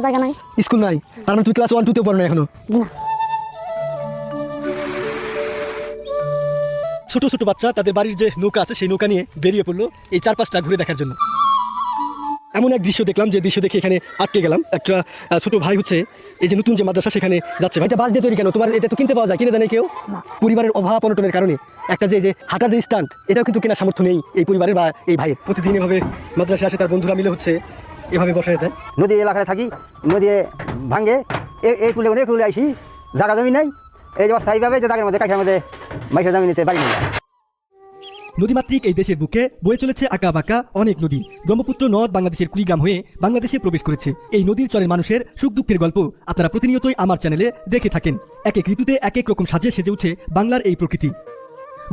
জায়গা নাই। স্কুল নাই, তার মানে তুমি ক্লাস 1 2 তে পড়ো না এখনো? জি না। ছোট ছোট বাচ্চা তাদের বাড়ির যে নৌকা আছে সেই নৌকা নিয়ে বেরিয়ে পড়লো এই চারপাশটা ঘুরে দেখার জন্য। এমন এক দৃশ্য দেখলাম যে দৃশ্য দেখে এখানে আটকে গেলাম। একটা ছোট ভাই হচ্ছে এই যে নতুন যে মাদ্রাসা সেখানে যাচ্ছে। ভাইটা বাস দিয়ে তৈরি কেন? তোমার এটা তো কিনতে পাওয়া যায়, কিনে দেয় কেউ? পরিবারের অভাব অনটনের কারণে একটা যে হাঁটার যে স্ট্যান্ড এটাও কিন্তু কেনার সামর্থ্য নেই এই পরিবারের বা এই ভাইয়ের। প্রতিদিন এভাবে মাদ্রাসা আসে, তার বন্ধুরা মিলে হচ্ছে এভাবে বসায় দেয়। নদী এলাকায় থাকি, নদী ভাঙে এই কুলে আইসি, জায়গা জমি নাই, এই যে অস্থায়ীভাবে যে জায়গার মধ্যে কাঠের মধ্যে মাইসের জমি নিতে পারি না। নদীমাতৃক এই দেশের বুকে বয়ে চলেছে আঁকা বাঁকা অনেক নদী। ব্রহ্মপুত্র নদ বাংলাদেশের কুড়িগ্রাম হয়ে বাংলাদেশে প্রবেশ করেছে। এই নদীর চরের মানুষের সুখ দুঃখের গল্প আপনারা প্রতিনিয়তই আমার চ্যানেলে দেখে থাকেন। এক এক ঋতুতে এক এক রকম সাজে সেজে উঠে বাংলার এই প্রকৃতি।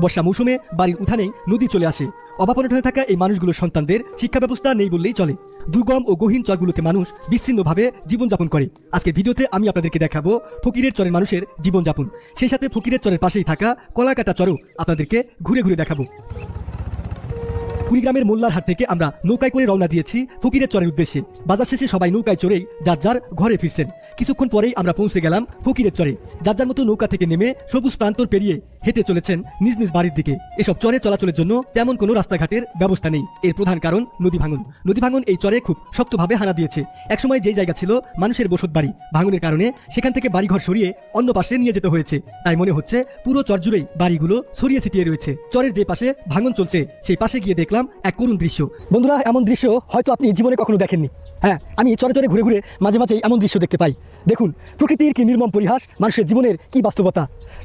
বর্ষা মৌসুমে বাড়ির উঠানেই নদী চলে আসে। অভাবনটনে থাকা এই মানুষগুলোর সন্তানদের শিক্ষা ব্যবস্থা নেই বললেই চলে। দুর্গম ও গহীন চরগুলোতে মানুষ বিচ্ছিন্নভাবে জীবনযাপন করে। আজকের ভিডিওতে আমি আপনাদেরকে দেখাবো ফকিরের চরের মানুষের জীবনযাপন। সেই সাথে ফকিরের চরের পাশেই থাকা কলাকাটা চরও আপনাদেরকে ঘুরে ঘুরে দেখাবো। কুড়িগ্রামের মোল্লার হাট থেকে আমরা নৌকায় করে রওনা দিয়েছি ফকিরের চরের উদ্দেশ্যে। বাজার শেষে সবাই নৌকায় চড়েই যার যার ঘরে ফিরছেন। কিছুক্ষণ পরেই আমরা পৌঁছে গেলাম ফকিরের চরে। যার যার মতো নৌকা থেকে নেমে সবুজ প্রান্তর পেরিয়ে হেঁটে চলেছেন নিজ নিজ বাড়ির দিকে। এসব চরে চলাচলের জন্য তেমন কোনো রাস্তাঘাটের ব্যবস্থা নেই। এর প্রধান কারণ নদী ভাঙন। নদী ভাঙন এই চরে খুব শক্তভাবে হানা দিয়েছে। একসময় যেই জায়গা ছিল মানুষের বসত বাড়ি, ভাঙনের কারণে সেখান থেকে বাড়িঘর সরিয়ে অন্য পাশে নিয়ে যেতে হয়েছে। তাই মনে হচ্ছে পুরো চর জুড়েই বাড়িগুলো ছড়িয়ে ছিটিয়ে রয়েছে। চরের যে পাশে ভাঙন চলছে সেই পাশে গিয়ে দেখলাম এক করুণ দৃশ্য। বন্ধুরা, এমন দৃশ্য হয়তো আপনি জীবনে কখনো দেখেননি। হ্যাঁ, আমি চরে চরে ঘুরে ঘুরে মাঝে মাঝে এমন দৃশ্য দেখতে পাই। দেখুন প্রকৃতির কি নির্মম পরিহাস, মানুষের জীবনের কি বাস্তবতা।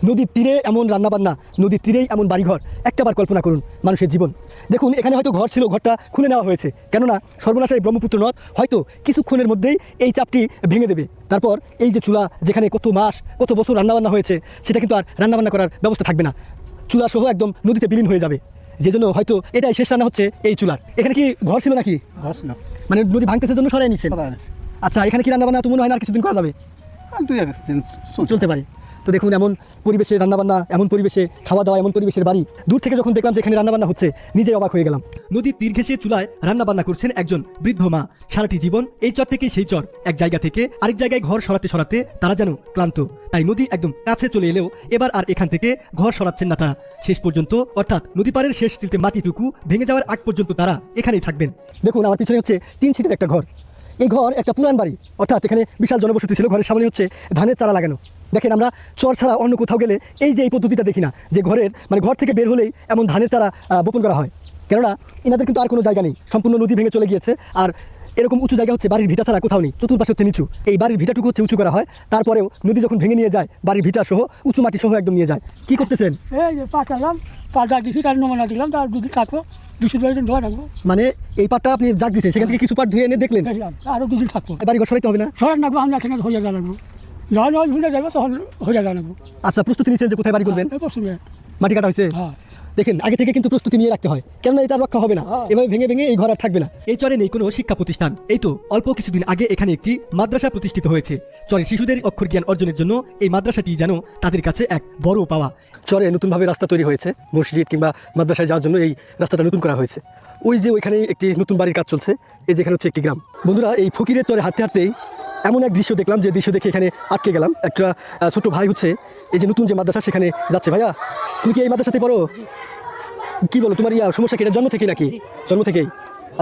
নদীর তীরে এমন রান্নাবান্না, নদীর তীরেই এমন বাড়িঘর। একটাবার কল্পনা করুন মানুষের জীবন। দেখুন এখানে হয়তো ঘর ছিল, ঘরটা খুলে নেওয়া হয়েছে, কেননা সর্বনাশায় ব্রহ্মপুত্র নদ হয়তো কিছুক্ষণের মধ্যেই এই চাপটি ভেঙে দেবে। তারপর এই যে চুলা, যেখানে কত মাস কত বছর রান্নাবান্না হয়েছে, সেটা কিন্তু আর রান্নাবান্না করার ব্যবস্থা থাকবে না। চুলা সহ একদম নদীতে বিলীন হয়ে যাবে। যে জন্য হয়তো এটাই শেষ রান্না হচ্ছে এই চুলার। এখানে কি ঘর ছিল নাকি? ঘর ছিল, মানে নদী ভাঙতেছে জন্য সরাই নিচ্ছেন? আচ্ছা, এখানে কি রান্নাবান্না তো মনে হয় না আর কিছুদিন করা যাবে? 2-1 দিন চলতে পারে। তো দেখুন এমন পরিবেশে রান্নাবান্না, এমন পরিবেশে খাওয়া দাওয়া, এমন পরিবেশের বাড়ি। দূর থেকে যখন দেখলাম যে এখানে রান্নাবান্না হচ্ছে, নিজেই অবাক হয়ে গেলাম। নদীর তীর ঘেঁষে চুলায় রান্নাবান্না করছেন একজন বৃদ্ধ মা। সারাটি জীবন এই চর থেকে সেই চর, এক জায়গা থেকে আরেক জায়গায় ঘর সরাতে সরাতে তারা যেন ক্লান্ত। তাই নদী একদম কাছে চলে এলেও এবার আর এখান থেকে ঘর সরাচ্ছেন না তারা। শেষ পর্যন্ত, অর্থাৎ নদী পাড়ের শেষ চিলতে মাটিটুকু ভেঙে যাওয়ার আগ পর্যন্ত তারা এখানেই থাকবেন। দেখুন আমার পিছনে হচ্ছে 3 সিটের একটা ঘর। এই ঘর একটা পুরান বাড়ি, অর্থাৎ এখানে বিশাল জনবসতি ছিল। ঘরের সামনে হচ্ছে ধানের চারা লাগানো। দেখেন আমরা চর ছাড়া অন্য কোথাও গেলে এই যে এই পদ্ধতিটা দেখি না, যে ঘরের মানে ঘর থেকে বের হলেই এমন ধানের চারা বপন করা হয়। কেননা এনাদের কিন্তু আর কোনো জায়গা নেই, সম্পূর্ণ নদী ভেঙে চলে গিয়েছে। আর এরকম উঁচু জায়গা হচ্ছে বাড়ির ভিটা ছাড়া কোথাও নেই। চতুর্পাশে হচ্ছে নিচু। এই বাড়ির ভিটাটুকু হচ্ছে উঁচু করা হয়। তারপরেও নদী যখন ভেঙে নিয়ে যায়, বাড়ির ভিটা সহ উঁচু মাটি সহ একদম নিয়ে যায়। কি করতেছেন? এই যে পাট আনলাম, পাট জাগ দিছি, তার নমুনা দিলাম, তার 2 দিন থাকবো, 2 দিন ধোয়া রাখবো। মানে এই পাটটা আপনি জাগ দিচ্ছেন, সেখান থেকে কিছু পাট ধুয়ে এনে দেখলেন, দেখলাম আরও 2 দিন থাকবো। বাড়ি ঘর সরাইতে হবে না? সরান রাখবো, আমরা এখানে হইয়া জানাবো, যখন যখন ভুলে যাবো তখন হইয়া জানাবো। আচ্ছা, প্রস্তুতি নিয়েছেন যে কোথায় বাড়ি করবেন? এই পশ্চিমে। মাটি কাটা হয়েছে? হ্যাঁ। দেখেন আগে থেকে কিন্তু প্রস্তুতি নিয়ে রাখতে হয়, কেননা এটা রক্ষা হবে না। এভাবে ভেঙে ভেঙে এই ঘর আর থাকবে না। এই চরে নেই কোনো শিক্ষা প্রতিষ্ঠান। এই তো অল্প কিছুদিন আগে এখানে একটি মাদ্রাসা প্রতিষ্ঠিত হয়েছে। চরের শিশুদের অক্ষর জ্ঞান অর্জনের জন্য এই মাদ্রাসাটি যেন তাদের কাছে এক বড় পাওয়া। চরে নতুনভাবে রাস্তা তৈরি হয়েছে, মসজিদ কিংবা মাদ্রাসায় যাওয়ার জন্য এই রাস্তাটা নতুন করা হয়েছে। ওই যে ওইখানে একটি নতুন বাড়ির কাজ চলছে। এই যে এখানে হচ্ছে একটি গ্রাম। বন্ধুরা, এই ফকিরের চরে হাঁটতে হাঁটতেই এমন এক দৃশ্য দেখলাম যে দৃশ্য দেখে এখানে আটকে গেলাম। একটা ছোট ভাই হচ্ছে এই যে নতুন যে মাদ্রাসা সেখানে যাচ্ছে। ভাইয়া, তুমি কি এই মাদ্রাসাতে পড়ো? কি বলো, তোমার সমস্যা কি? এটা জন্ম থেকেই নাকি? জন্ম থেকেই।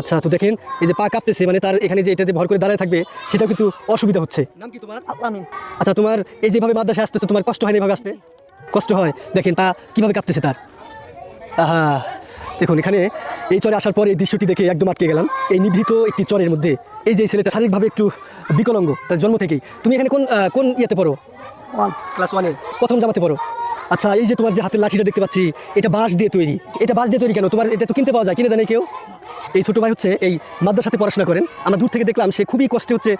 আচ্ছা, তো দেখেন এই যে পা কাঁপতেছে, মানে তার এখানে যে এটা যে ভর করে দাঁড়ায় থাকবে সেটাও কিন্তু অসুবিধা হচ্ছে। নাম কি তোমার? আমি। আচ্ছা, তোমার এই যেভাবে মাদ্রাসায় আসতেছে, তোমার কষ্ট হয়নি এভাবে আসতে? কষ্ট হয়। দেখেন পা কিভাবে কাঁপতেছে তার। আহা, দেখুন এখানে এই চরে আসার পর এই দৃশ্যটি দেখে একদম আটকে গেলাম। এই নিভৃত একটি চরের মধ্যে এই যে ছেলেটা শারীরিকভাবে একটু বিকলাঙ্গ, তার জন্ম থেকেই। তুমি এখানে কোন ইয়েতে পড়ো? ক্লাস 1-এ প্রথম জামাতে পড়ো। আচ্ছা, এই যে তোমার যে হাতের লাঠিটা দেখতে পাচ্ছি, এটা বাঁশ দিয়ে তৈরি। এটা বাঁশ দিয়ে তৈরি কেন? তোমার এটা তো কিনতে পাওয়া যায়, কিনে দেয় কেউ? এই ছোটো ভাই হচ্ছে এই মাদ্রাসাতে পড়াশোনা করেন। আমরা দূর থেকে দেখলাম সে খুবই কষ্টে হচ্ছে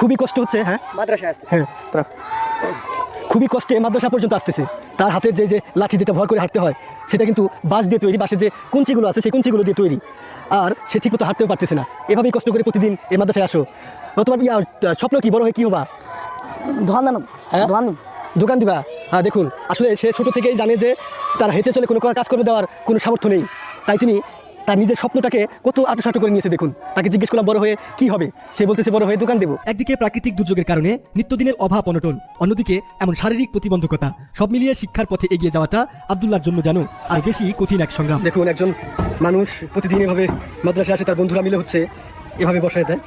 খুবই কষ্ট হচ্ছে। হ্যাঁ, মাদ্রাসায় আসছে। হ্যাঁ, খুবই কষ্টে মাদ্রাসা পর্যন্ত আসতেছে। তার হাতের যে লাঠি যেটা ভর করে হাঁটতে হয়, সেটা কিন্তু বাঁশ দিয়ে তৈরি। বাঁশের যে কুঞ্চিগুলো আছে সেই কুঞ্চিগুলো দিয়ে তৈরি। আর সে ঠিকমতো হাঁটতেও পারতেছে না। এভাবেই কষ্ট করে প্রতিদিন এই মাদ্রাসায় আসো। তোমার স্বপ্ন কি? বড় হয়ে কি হবা? দোকান দিবা? হ্যাঁ, দেখুন আসলে সে ছোটো থেকেই জানে যে তার হেঁটে চলে কোনো কাজ করে দেওয়ার কোনো সামর্থ্য নেই। তাই তার নিজের স্বপ্নটাকে কত আটোসাটো করে নিয়েছে দেখুন। তাকে জিজ্ঞেস করলাম বড় হয়ে কি হবে, সে বলতেছে বড় হয়ে দোকান দেবো। একদিকে প্রাকৃতিক দুর্যোগের কারণে নিত্যদিনের অভাব অনটন, অন্যদিকে এমন শারীরিক প্রতিবন্ধকতা, সব মিলিয়ে শিক্ষার পথে এগিয়ে যাওয়াটা আব্দুল্লাহর জন্য যেন আর বেশি কঠিন এক সংগ্রাম। দেখুন একজন মানুষ প্রতিদিন এভাবে মাদ্রাসায় আসে, তার বন্ধুরা মিলে হচ্ছে এভাবে বসায় দেয়।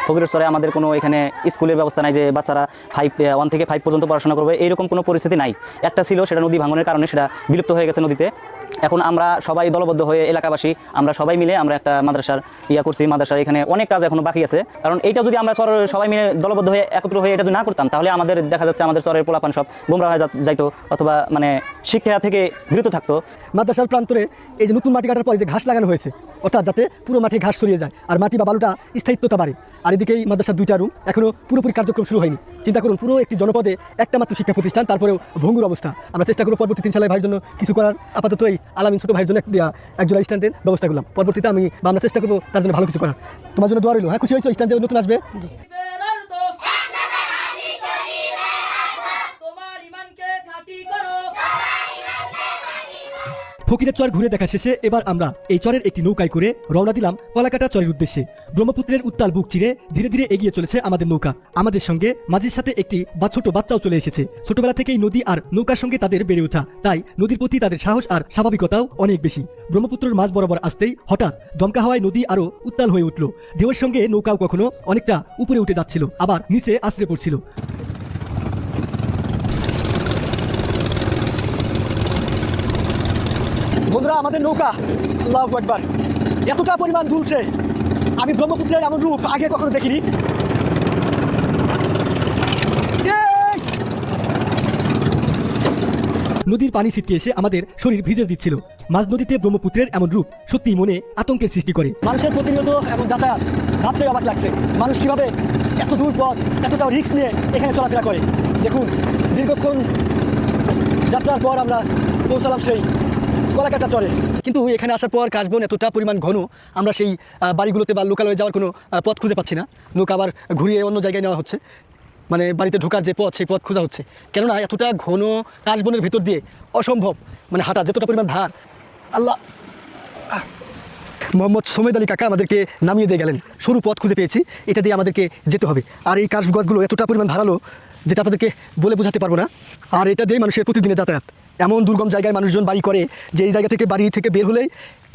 ফকিরের স্তরে আমাদের কোনো এখানে স্কুলের ব্যবস্থা নাই যে বাচ্চারা 1 থেকে 5 পর্যন্ত পড়াশোনা করবে, এইরকম কোনো পরিস্থিতি নাই। একটা ছিল, সেটা নদী ভাঙনের কারণে সেটা বিলুপ্ত হয়ে গেছে নদীতে। এখন আমরা সবাই দলবদ্ধ হয়ে এলাকাবাসী আমরা সবাই মিলে আমরা একটা মাদ্রাসার করছি। মাদ্রাসার এখানে অনেক কাজ এখনো বাকি আছে, কারণ এইটা যদি আমরা সবাই মিলে দলবদ্ধ হয়ে একত্র হয়ে এটা যদি না করতাম, তাহলে আমাদের দেখা যাচ্ছে আমাদের চরের পোলাপান সব গোমরা হয়ে যাইতো, অথবা মানে শিক্ষা থেকে বিরত থাকতো। মাদ্রাসার প্রান্তরে এই যে নতুন মাটি কাটার পরে যে ঘাস লাগানো হয়েছে, অর্থাৎ যাতে পুরো মাঠে ঘাস ছড়িয়ে যায় আর মাটি বা বালুটা স্থায়িত্বতা বাড়ে। আর এদিকেই মাদ্রাসার 2টা রুম, এখনও পুরোপুরি কার্যক্রম শুরু হয়নি। চিন্তা করুন, পুরো একটি জনপদে একটা মাত্র শিক্ষা প্রতিষ্ঠান, তারপরেও ভঙ্গুর অবস্থা। আমরা চেষ্টা করব পরবর্তী 3 সালের ভাইয়ের জন্য কিছু করার। আপাতত এই আলামিন ছোটো ভাইয়ের জন্য একজন স্ট্যান্ডের ব্যবস্থা করলাম। পরবর্তীতে আমরা চেষ্টা করবো তার জন্য ভালো কিছু করার। তোমার জন্য দোয়া রইল। হ্যাঁ, খুশি হয়েছো স্ট্যান্ড যে নতুন আসবে? জি। ফকিরের চর ঘুরে দেখা শেষে এবার আমরা এই চরের একটি নৌকায় করে রওনা দিলাম কলাকাটা চরের উদ্দেশ্যে। ব্রহ্মপুত্রের উত্তাল বুক চিরে ধীরে ধীরে এগিয়ে চলেছে আমাদের নৌকা। আমাদের সঙ্গে মাঝির সাথে একটি ছোট বাচ্চাও চলে এসেছে। ছোটবেলা থেকেই নদী আর নৌকার সঙ্গে তাদের বেড়ে ওঠা, তাই নদীর প্রতি তাদের সাহস আর স্বাভাবিকতাও অনেক বেশি। ব্রহ্মপুত্রের মাঝ বরাবর আসতেই হঠাৎ দমকা হওয়ায় নদী আরো উত্তাল হয়ে উঠল। ঢেউয়ের সঙ্গে নৌকাও কখনো অনেকটা উপরে উঠে যাচ্ছিল, আবার নিচে আছড়ে পড়ছিল। বন্ধুরা, আমাদের নৌকা আল্লাহু আকবার এতটা পরিমাণ দুলছে, আমি ব্রহ্মপুত্রের এমন রূপ আগে কখনো দেখিনি। নদীর পানি ছিটকে এসে আমাদের শরীর ভিজে দিচ্ছিল। মাঝ নদীতে ব্রহ্মপুত্রের এমন রূপ সত্যি মনে আতঙ্কের সৃষ্টি করে। মানুষের প্রতিনিয়ত এমন যাতায়াত ভাবতেই অবাক লাগছে। মানুষ কিভাবে এত দূর পথ এতটা রিস্ক নিয়ে এখানে চলাফেরা করে। দেখুন, দীর্ঘক্ষণ যাত্রার পর আমরা পৌঁছালাম সেই কলাকাটা চরে। কিন্তু এখানে আসার পর কাশবন এতটা পরিমাণ ঘন, আমরা সেই বাড়িগুলোতে বা লোকালয়ে যাওয়ার কোনো পথ খুঁজে পাচ্ছি না। নৌকা আবার ঘুরিয়ে অন্য জায়গায় নেওয়া হচ্ছে, মানে বাড়িতে ঢোকার যে পথ সেই পথ খোঁজা হচ্ছে। কেননা এতটা ঘন কাশবনের ভেতর দিয়ে অসম্ভব, মানে হাঁটা যতটা পরিমাণ ধার। আল্লাহ, মোহাম্মদ সোমেদ আলী কাকা আমাদেরকে নামিয়ে দিয়ে গেলেন। সরু পথ খুঁজে পেয়েছি, এটা দিয়ে আমাদেরকে যেতে হবে। আর এই কাশ গাছগুলো এতটা পরিমাণ ধারালো যেটা আপনাদেরকে বলে বোঝাতে পারবো না। আর এটা দিয়ে মানুষের প্রতিদিনের যাতায়াত। এমন দুর্গম জায়গায় মানুষজন বাড়ি করে যে এই জায়গা থেকে বাড়ি থেকে বের হলেই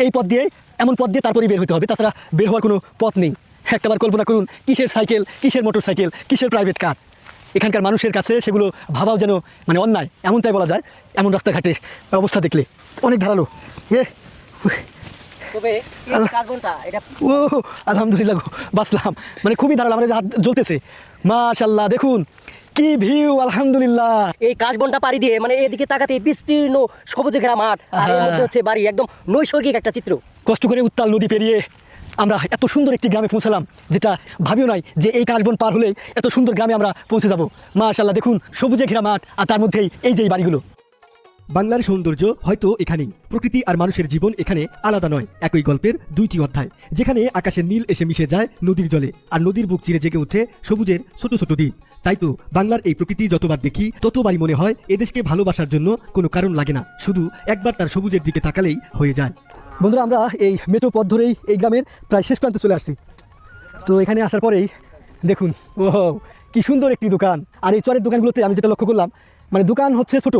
এই পথ দিয়ে, এমন পথ দিয়ে তারপরেই বের হতে হবে, তাছাড়া বের হওয়ার কোনো পথ নেই। একটাবার কল্পনা করুন, কিসের সাইকেল, কিসের মোটর সাইকেল, কিসের প্রাইভেট কার। এখানকার মানুষের কাছে সেগুলো ভাবাও যেন মানে অন্যায়, এমনটাই বলা যায়। এমন রাস্তাঘাটের অবস্থা দেখলে অনেক ধারালো। ও আলহামদুলিল্লাহ বাঁচলাম, মানে খুবই ধারালো। আমাদের হাত জ্বলতেছে। মাশাআল্লাহ, দেখুন কি ভিউ, আলহামদুলিল্লাহ। এই কাশবনটা পাড়ি দিয়ে মানে এদিকে তাকাতে বিস্তীর্ণ সবুজে ঘেরা মাঠ, আর এর মধ্যে হচ্ছে বাড়ি, একদম নৈসর্গিক একটা চিত্র। কষ্ট করে উত্তাল নদী পেরিয়ে আমরা এত সুন্দর একটি গ্রামে পৌঁছালাম, যেটা ভাবিও নাই যে এই কাশবন পার হলেই এত সুন্দর গ্রামে আমরা পৌঁছে যাব। মাশাআল্লাহ, দেখুন সবুজে ঘেরা মাঠ, আর তার মধ্যেই এই যে বাড়িগুলো। বাংলার সৌন্দর্য হয়তো এখানেই। প্রকৃতি আর মানুষের জীবন এখানে আলাদা নয়, একই গল্পের 2টি অধ্যায়, যেখানে আকাশের নীল এসে মিশে যায় নদীর জলে, আর নদীর বুক চিরে জেগে ওঠে সবুজের ছোট ছোট দ্বীপ। তাই তো বাংলার এই প্রকৃতি যতবার দেখি ততবারই মনে হয় এদেশকে ভালোবাসার জন্য কোনো কারণ লাগে না, শুধু একবার তার সবুজের দিকে তাকালেই হয়ে যায়। বন্ধুরা, আমরা এই মেট্রো পথ ধরেই এই গ্রামের প্রায় শেষ প্রান্তে চলে আসছি। তো এখানে আসার পরেই দেখুন, ও কি সুন্দর একটি দোকান। আর এই চরের দোকানগুলোতে আমি যেটা লক্ষ্য করলাম, মানে দোকান হচ্ছে ছোট,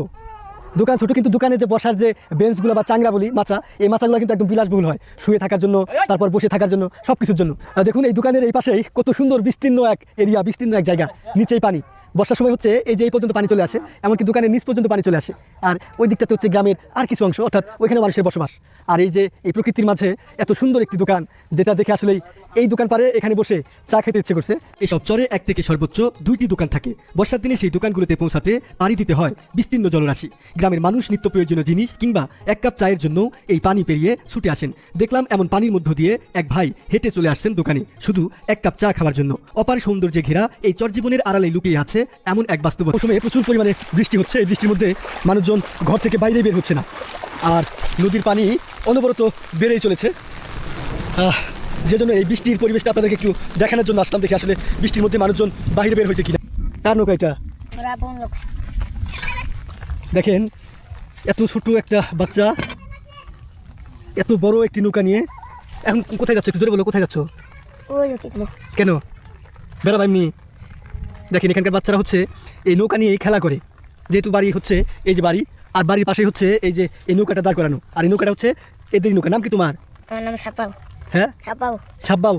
কিন্তু দোকানে যে বসার যে বেঞ্চগুলো বা চাংরা বলি, মাচা, এই মাচাগুলো কিন্তু একদম বিলাসবহুল হয়, শুয়ে থাকার জন্য, তারপর বসে থাকার জন্য, সব কিছুর জন্য। দেখুন এই দোকানের এই পাশেই কত সুন্দর বিস্তীর্ণ এক এরিয়া, বিস্তীর্ণ এক জায়গা, নিচেই পানি। বর্ষার সময় হচ্ছে এই যে এই পর্যন্ত পানি চলে আসে, এমনকি দোকানের নিচ পর্যন্ত পানি চলে আসে। আর ওই দিকটাতে হচ্ছে গ্রামের আর কিছু অংশ, অর্থাৎ ওইখানে মানুষের বসবাস। আর এই যে এই প্রকৃতির মাঝে এত সুন্দর একটি দোকান, যেটা দেখে আসলেই এই দোকান পারে এখানে বসে চা খেতে ইচ্ছে করছে। এসব চরে 1 থেকে সর্বোচ্চ 2টি দোকান থাকে। বর্ষার দিনে সেই দোকানগুলোতে পৌঁছাতে পাড়ি দিতে হয় বিস্তীর্ণ জলরাশি। গ্রামের মানুষ নিত্য প্রয়োজনীয় জিনিস কিংবা 1 কাপ চায়ের জন্য এই পানি পেরিয়ে ছুটে আসেন। দেখলাম এমন পানির মধ্য দিয়ে এক ভাই হেঁটে চলে আসছেন দোকানে, শুধু 1 কাপ চা খাওয়ার জন্য। অপার সৌন্দর্যে ঘেরা এই চরজীবনের আড়ালে লুকিয়ে আছে এমন এক বাস্তব সময়ে প্রচুর পরিমাণে বৃষ্টি হচ্ছে। এই বৃষ্টির মধ্যে মানুষজন ঘর থেকে বাইরে বের হচ্ছে না, আর নদীর পানি অনবরত বেড়েই চলেছে। যে জন্য এই বৃষ্টির পরিবেশটা আপনাদেরকে একটু দেখানোর জন্য আসলাম। দেখে আসলে বৃষ্টির মধ্যে মানুষজন বাইরে বের হয়েছে কিনা। কার নৌকা এটা? দেখেন এত ছোট একটা বাচ্চা এত বড় একটি নৌকা নিয়ে এখন কোথায় যাচ্ছ? একটু জোরে বলো, কোথায় যাচ্ছ? ওই ওকে কেন বেড়াবা এমনি? দেখেন এখানকার বাচ্চারা হচ্ছে এই নৌকা নিয়ে খেলা করে, যেহেতু বাড়ি হচ্ছে এই যে বাড়ি, আর বাড়ির পাশে হচ্ছে এই যে এই নৌকাটা দাঁড় করানো, আর এই নৌকাটা হচ্ছে এদের নৌকা। নাম কি তোমার? আমার নাম সাপাও হ্যাঁ, সাপাও সাব্বাও।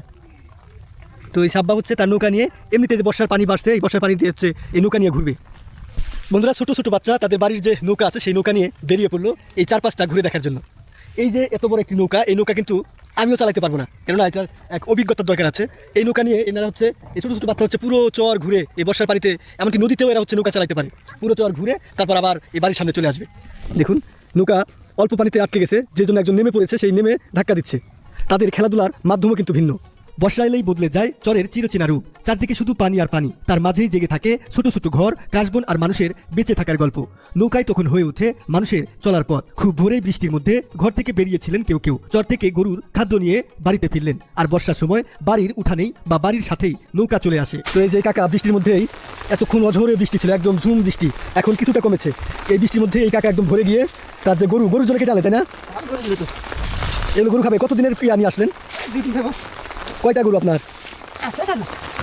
তো এই সাব্বা হচ্ছে তার নৌকা নিয়ে, এমনিতে যে বর্ষার পানি বাড়ছে এই বর্ষার পানিতে হচ্ছে এই নৌকা নিয়ে ঘুরবে। বন্ধুরা, ছোট ছোট বাচ্চা তাদের বাড়ির যে নৌকা আছে সেই নৌকা নিয়ে বেরিয়ে পড়লো এই চারপাশটা ঘুরে দেখার জন্য। এই যে এত বড় একটি নৌকা, এই নৌকা কিন্তু আমিও চালাতে পারবো না, কেননা এটার এক অভিজ্ঞতার দরকার আছে। এই নৌকা নিয়ে এনারা হচ্ছে এই ছোটো ছোটো বাচ্চা হচ্ছে পুরো চর ঘুরে এই বর্ষার পানিতে, এমনকি নদীতেও এরা হচ্ছে নৌকা চালাতে পারে, পুরো চর ঘুরে তারপর আবার এই বাড়ির সামনে চলে আসবে। দেখুন নৌকা অল্প পানিতে আটকে গেছে, যে জন্য একজন নেমে পড়েছে, সেই নেমে ধাক্কা দিচ্ছে। তাদের খেলাধুলার মাধ্যমও কিন্তু ভিন্ন। বর্ষা এলেই বদলে যায় চরের চিরচেনা রূপ। চারদিকে শুধু পানি আর পানি, তার মাঝেই জেগে থাকে ছোট ছোট ঘর, কাশবন আর মানুষের বেঁচে থাকার গল্প। নৌকায় তখন হয়ে ওঠে মানুষের চলার পথ। খুব ভোরেই বৃষ্টির মধ্যে ঘর থেকে বেরিয়েছিলেন কেউ কেউ, চর থেকে গরুর খাদ্য নিয়ে বাড়িতে ফিরলেন। আর বর্ষার সময় বাড়ির উঠানেই বা বাড়ির সাথেই নৌকা চলে আসে। তো এই যে কাকা বৃষ্টির মধ্যেই, এতক্ষণ অঝোরে বৃষ্টি ছিল, একদম ঝুম বৃষ্টি, এখন কিছুটা কমেছে। এই বৃষ্টির মধ্যে এই কাকা একদম ভরে গিয়ে তার যে গরুর জন্য কেটে আনলে, তাই না? এগুলো গরু খাবে। কতদিনের পিয়া নিয়ে আসলেন? কয়টা গরু আপনার?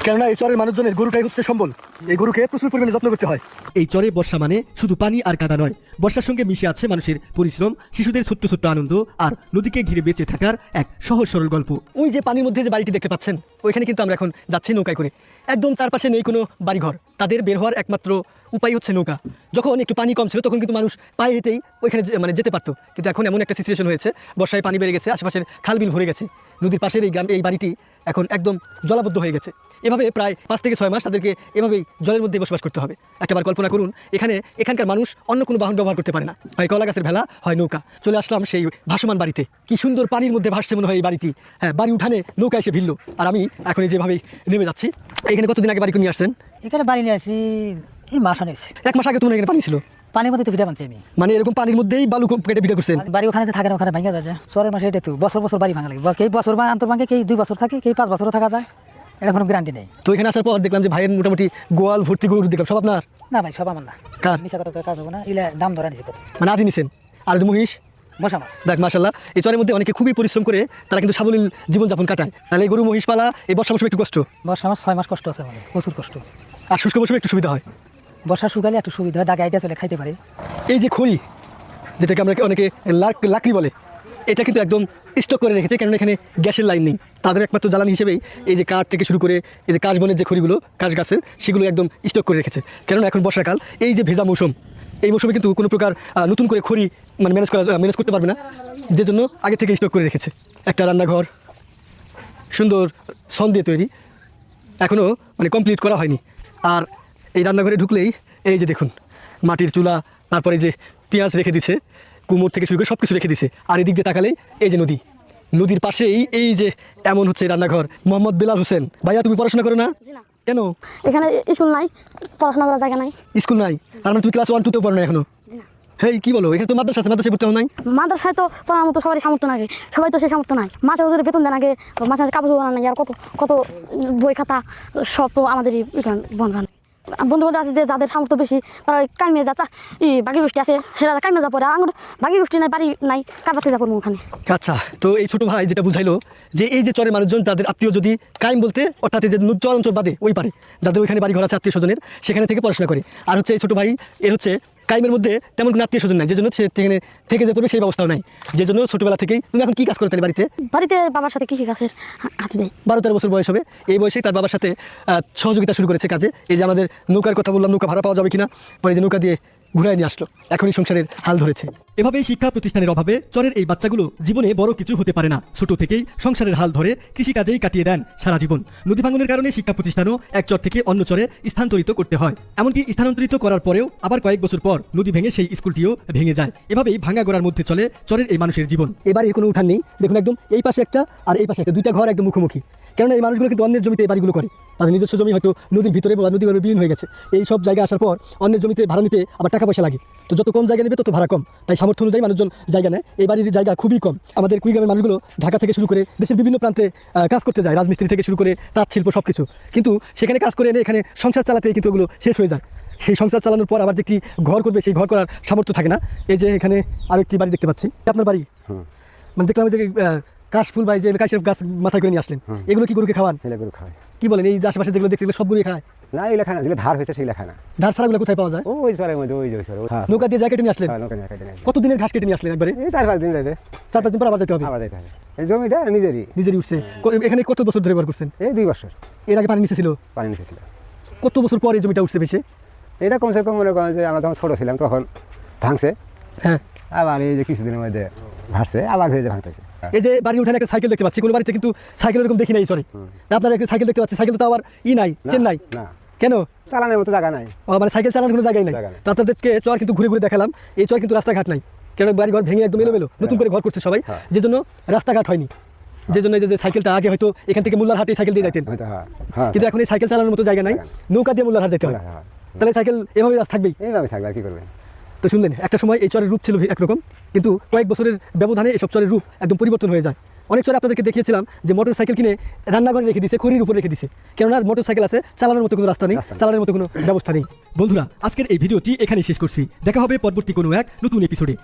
কেননা এই চরের মানুষজনের গরুটাই হচ্ছে সম্বল, এই গরুকে প্রচুর পরিমাণে যত্ন করতে হয়। এই চরে বর্ষা মানে শুধু পানি আর কাদা নয়, বর্ষার সঙ্গে মিশে আছে মানুষের পরিশ্রম, শিশুদের ছোট্ট ছোট্ট আনন্দ আর নদীকে ঘিরে বেঁচে থাকার এক সহজ সরল গল্প। ওই যে পানির মধ্যে যে বাড়িটি দেখতে পাচ্ছেন, ওইখানে কিন্তু আমরা এখন যাচ্ছি নৌকায় করে। একদম চারপাশে নেই কোনো বাড়িঘর, তাদের বের হওয়ার একমাত্র উপায় হচ্ছে নৌকা। যখন একটু পানি কম ছিল তখন কিন্তু মানুষ পায়ে হেঁটেই ওইখানে মানে যেতে পারতো, কিন্তু এখন এমন একটা সিচুয়েশন হয়েছে, বর্ষায় পানি বেড়ে গেছে, আশেপাশের খালবিল ভরে গেছে, নদীর পাশের এই বাড়িটি এখন একদম জলাবদ্ধ হয়ে গেছে। এভাবে প্রায় 5 থেকে 6 মাস তাদেরকে এভাবেই জলের মধ্যে বসবাস করতে হবে। একবার কল্পনা করুন, এখানকার মানুষ অন্য কোনো বাহন ব্যবহার করতে পারে না, হয় কলা গাছের ভেলা, হয় নৌকা। চলে আসলাম সেই ভাসমান বাড়িতে, কি সুন্দর পানির মধ্যে ভাসছে মনে হয় এই বাড়িটি। হ্যাঁ, বাড়ি উঠানে নৌকা এসে ভিড়ল, আর আমি এখন এই যেভাবেই নেমে যাচ্ছি। এখানে কতদিন আগে বাড়ি নিয়ে আসছেন? এখানে বাড়ি নিয়ে আসি এই মাস আনেছি। 1 মাস আগে তোমার এখানে পানি ছিল? পানির মধ্যে তো ভিটা বানছি আমি, মানে এরকম পানির মধ্যেই বালু কেটে ভিটা করছেন? বাড়ি ওখানে যে থাকে না, ওখানে ভাঙা যায়। চরের মাসে এটা তো বছর বছর বাড়ি ভাঙা লাগে, কেই বছর আন্তর ভাঙে, কেই 2 বছর থাকে, কেই 5 বছরও থাকা যায়, এটা কোনো গ্যারান্টি নেই। তো এখানে আসার পর দেখলাম যে ভাইয়ের মোটামুটি গোয়াল ভর্তি গরু দেখলাম, সব আপনার? না ভাই, সব আমার না। কার? মিশা কথা কাজ হবে না, এগুলা দাম ধরা নিছে কত, মানে আদি নিছেন? আর যে মহিষ? বসা আমার। যাক মাশাআল্লাহ, এই চরের মধ্যে অনেকে খুবই পরিশ্রম করে তারা কিন্তু সাবলীল জীবনযাপন কাটায়। তাহলে এই গরু মহিষ পালা এই বর্ষা মৌসুমে একটু কষ্ট? বর্ষা আমার 6 মাস কষ্ট আছে আমাদের, প্রচুর কষ্ট। আর শুষ্ক মৌসুমে একটু সুবিধা হয়? বর্ষা শুকালে একটু সুবিধা হয়, দাগে আইটা চলে খাইতে পারে। এই যে খড়ি, যেটাকে আমরা অনেকে লাকড়ি বলে, এটা কিন্তু একদম স্টক করে রেখেছে, কেননা এখানে গ্যাসের লাইন নেই। তাদের একমাত্র জ্বালানি হিসেবেই এই যে কাঠ থেকে শুরু করে এই যে কাশবনের যে খড়িগুলো, কাশ গাছের, সেগুলো একদম স্টক করে রেখেছে। কেননা এখন বর্ষাকাল, এই যে ভেজা মৌসুম, এই মৌসুমে কিন্তু কোনো প্রকার নতুন করে খড়ি মানে ম্যানেজ করতে পারবে না, যে জন্য আগে থেকে স্টক করে রেখেছে। একটা রান্নাঘর সুন্দর সন দিয়ে তৈরি, এখনও মানে কমপ্লিট করা হয়নি। আর এই রান্নাঘরে ঢুকলেই এই যে দেখুন মাটির চুলা, তারপরে যে পেঁয়াজ রেখে দিছে, কুমোর থেকে শুরু করে সব কিছু রেখে দিছে। আর এদিক দিয়ে তাকালেই এই যে নদী, নদীর পাশেই এই যে এমন হচ্ছে রান্নাঘর। মোহাম্মদ বেলাল হোসেন ভাইয়া, তুমি পড়াশোনা করো না? কেন? এখানে স্কুল নাই, পড়াশোনা করার জায়গা নাই। স্কুল নাই? তার মানে তুমি ক্লাস 1 2 তেও পড়ো না এখনো? হেই কি বলো, এখানে তো মাদ্রাসা আছে, মাদ্রাসায় পড়তে হয় নাই? মাদ্রাসায় তো পড়ার মতো সবারই সামর্থ্য লাগে, সবাই তো সেই সামর্থ্য নাই। মাসে বছরে বেতন দেন আগে, মাসে মাসে কাপড় বানানো নাই, আর কত কত বই খাতা সব তো আমাদেরই বন্ধ। বন্ধু বন্ধু আছে যে যাদের সামর্থ্য বেশি, তারা ওই কামিয়ে যা বাকি গোষ্ঠী আছে, সেটা কামিয়ে যা পড়ে, আঙুর বাকি গোষ্ঠী নাই, বাড়ি নাই, কারবাতে যা করবো ওখানে। আচ্ছা, তো এই ছোট ভাই যেটা বুঝাইলো যে এই যে চরের মানুষজন তাদের আত্মীয় যদি কাইম বলতে, অর্থাৎ এই যে চর অঞ্চল বাদে ওই পারে যাদের ওইখানে বাড়ি ঘর আছে আত্মীয় স্বজনের, সেখানে থেকে পড়াশোনা করে। আর হচ্ছে এই ছোট ভাই এর হচ্ছে কাইমের মধ্যে তেমন কোনো আত্মীয় স্বজন নাই, যে জন্য সে সেখানে থেকে যে পড়বে সেই ব্যবস্থাও নাই, যে জন্য ছোটবেলা থেকেই। তুমি এখন কি কাজ করো তাহলে বাড়িতে? বাড়িতে বাবার সাথে কৃষি কাজের হাতি দেয়। 12-13 বছর বয়স হবে, এই বয়সেই তার বাবার সাথে সহযোগিতা শুরু করেছে কাজে। এই যে আমাদের নৌকার কথা বললাম, নৌকা ভাড়া পাওয়া যাবে কিনা, পরে যে নৌকা দিয়ে ঘুরায় নিয়ে আসলো, এখনই সংসারের হাল ধরেছে। এভাবেই শিক্ষা প্রতিষ্ঠানের অভাবে চরের এই বাচ্চাগুলো জীবনে বড় কিছু হতে পারে না, ছোট থেকেই সংসারের হাল ধরে কৃষিকাজেই কাটিয়ে দেন সারা জীবন। নদী ভাঙনের কারণে শিক্ষা প্রতিষ্ঠানও এক চর থেকে অন্য চরে স্থানান্তরিত করতে হয়। এমনকি স্থানান্তরিত করার পরেও আবার কয়েক বছর পর নদী ভেঙে সেই স্কুলটিও ভেঙে যায়। এভাবেই ভাঙা গোড়ার মধ্যে চলে চরের এই মানুষের জীবন। এবারে কোনো উঠান নেই, দেখুন একদম এই পাশে একটা আর এই পাশে একটা, 2টা ঘর একদম মুখোমুখি। কেননা এই মানুষগুলো কিন্তু অন্যের জমিতে এই বাড়িগুলো করে, তাদের নিজস্ব জমি হয়তো নদীর ভিতরে বা নদী বিলীন হয়ে গেছে। এই সব জায়গায় আসার পর অন্যের জমিতে ভাড়া নিতে আবার টাকা পয়সা লাগে, তো যত কম জায়গা নেবে তত ভাড়া কম, তাই সামর্থ্য অনুযায়ী মানুষজন জায়গা নেয়। এই বাড়ির জায়গা খুবই কম। আমাদের কুড়িগ্রামের মানুষগুলো ঢাকা থেকে শুরু করে দেশের বিভিন্ন প্রান্তে কাজ করতে যায়, রাজমিস্ত্রি থেকে শুরু করে তাঁত শিল্প সব কিছু, কিন্তু সেখানে কাজ করে এনে এখানে সংসার চালাতে কিন্তু ওগুলো শেষ হয়ে যায়। সেই সংসার চালানোর পর আবার যে একটি ঘর করবে সেই ঘর করার সামর্থ্য থাকে না। এই যে এখানে আরেকটি বাড়ি দেখতে পাচ্ছি, আপনার বাড়ি? মানে দেখলাম যে কাশফুল বা এই যে কাশের গাছ মাথায় করে নিয়ে আসলেন, এগুলো কি গরুকে খাওয়ান? এগুলো গরু খায় কি বলেন, এই যে আশেপাশে যেগুলো দেখছি এগুলো সব গরুই খায়? না, এগুলো খায় না, যেগুলো ধার হয়েছে সেগুলো খায় না। ধার ছাড়াগুলো কোথায় পাওয়া যায়? ওই চরের মধ্যে, ওই যে ওই চরে। হ্যাঁ, নৌকা দিয়ে যা কেটে নিয়ে আসলেন? নৌকা নিয়ে কেটে নিয়ে আসি। কতদিনের ঘাস কেটে নিয়ে আসলেন একবারে? এই 4-5 দিন যাবে, 4-5 দিন পর আবার যেতে হবে? আবার যাইতে হবে। এই জমিটা নিজেরই, নিজেরই উঠছে? এখানে কত বছর ধরে ব্যবহার করছেন? এই 2 বছর এর আগে পানি নিচে ছিল? পানি নিচে ছিল। কত বছর পর এই জমিটা উঠছে বেশি? এটা কমসে কম মনে করেন যে আমরা যখন ছোটো ছিলাম তখন ভাঙছে, হ্যাঁ। আবার এই যে কিছুদিনের মধ্যে ভাসছে, আবার ভেজে ভাঙতেছে। এই যে বাড়ি উঠানে একটা সাইকেল দেখতে পাচ্ছি, কোনো বাড়িতে কিন্তু সাইকেল এরকম দেখি নাই সরি। আপনার একটা সাইকেল দেখতে পাচ্ছি, সাইকেল তো আবার নাই, চেন নাই না, কেন? চালানোর মতো জায়গা নাই। ও, মানে সাইকেল চালানোর কোনো জায়গায় নাই। জায়গা নাই। তো আপনাদেরকে চর কিন্তু ঘুরে ঘুরে দেখালাম, এই চর কিন্তু রাস্তাঘাট নাই, কেন বাড়ি ঘর ভেঙে একদম এলোমেলো নতুন করে ঘর করছে সবাই, যে জন্য রাস্তাঘাট হয়নি, যে জন্য এই যে সাইকেলটা আগে হয়তো এখান থেকে মোল্লার হাটে সাইকেল দিয়ে যাইতেন, হয়তো হ্যাঁ, কিন্তু এখন এই সাইকেল চালানোর মতো জায়গা নাই, নৌকা দিয়ে মোল্লার হাট যেতে হয়। হ্যাঁ, তাহলে সাইকেল এভাবে রাস্তা থাকবেই। এইভাবে থাকবে আর কি করবেন। তো শুনলেন, একটা সময় এই চরের রূপ ছিল একরকম, কিন্তু কয়েক বছরের ব্যবধানে এসব চরের রূপ একদম পরিবর্তন হয়ে যায়। অনেক চরে আপনাদেরকে দেখিয়েছিলাম যে মোটর সাইকেল কিনে রান্নাঘরে রেখে দিয়েছে, খড়ির উপর রেখে দিয়েছে, কেননা মোটর সাইকেল আছে, চালানোর মতো কোনো রাস্তা নেই, চালানোর মতো কোনো ব্যবস্থা নেই। বন্ধুরা, আজকের এই ভিডিওটি এখানেই শেষ করছি। দেখা হবে পরবর্তী কোনো এক নতুন এপিসোডে।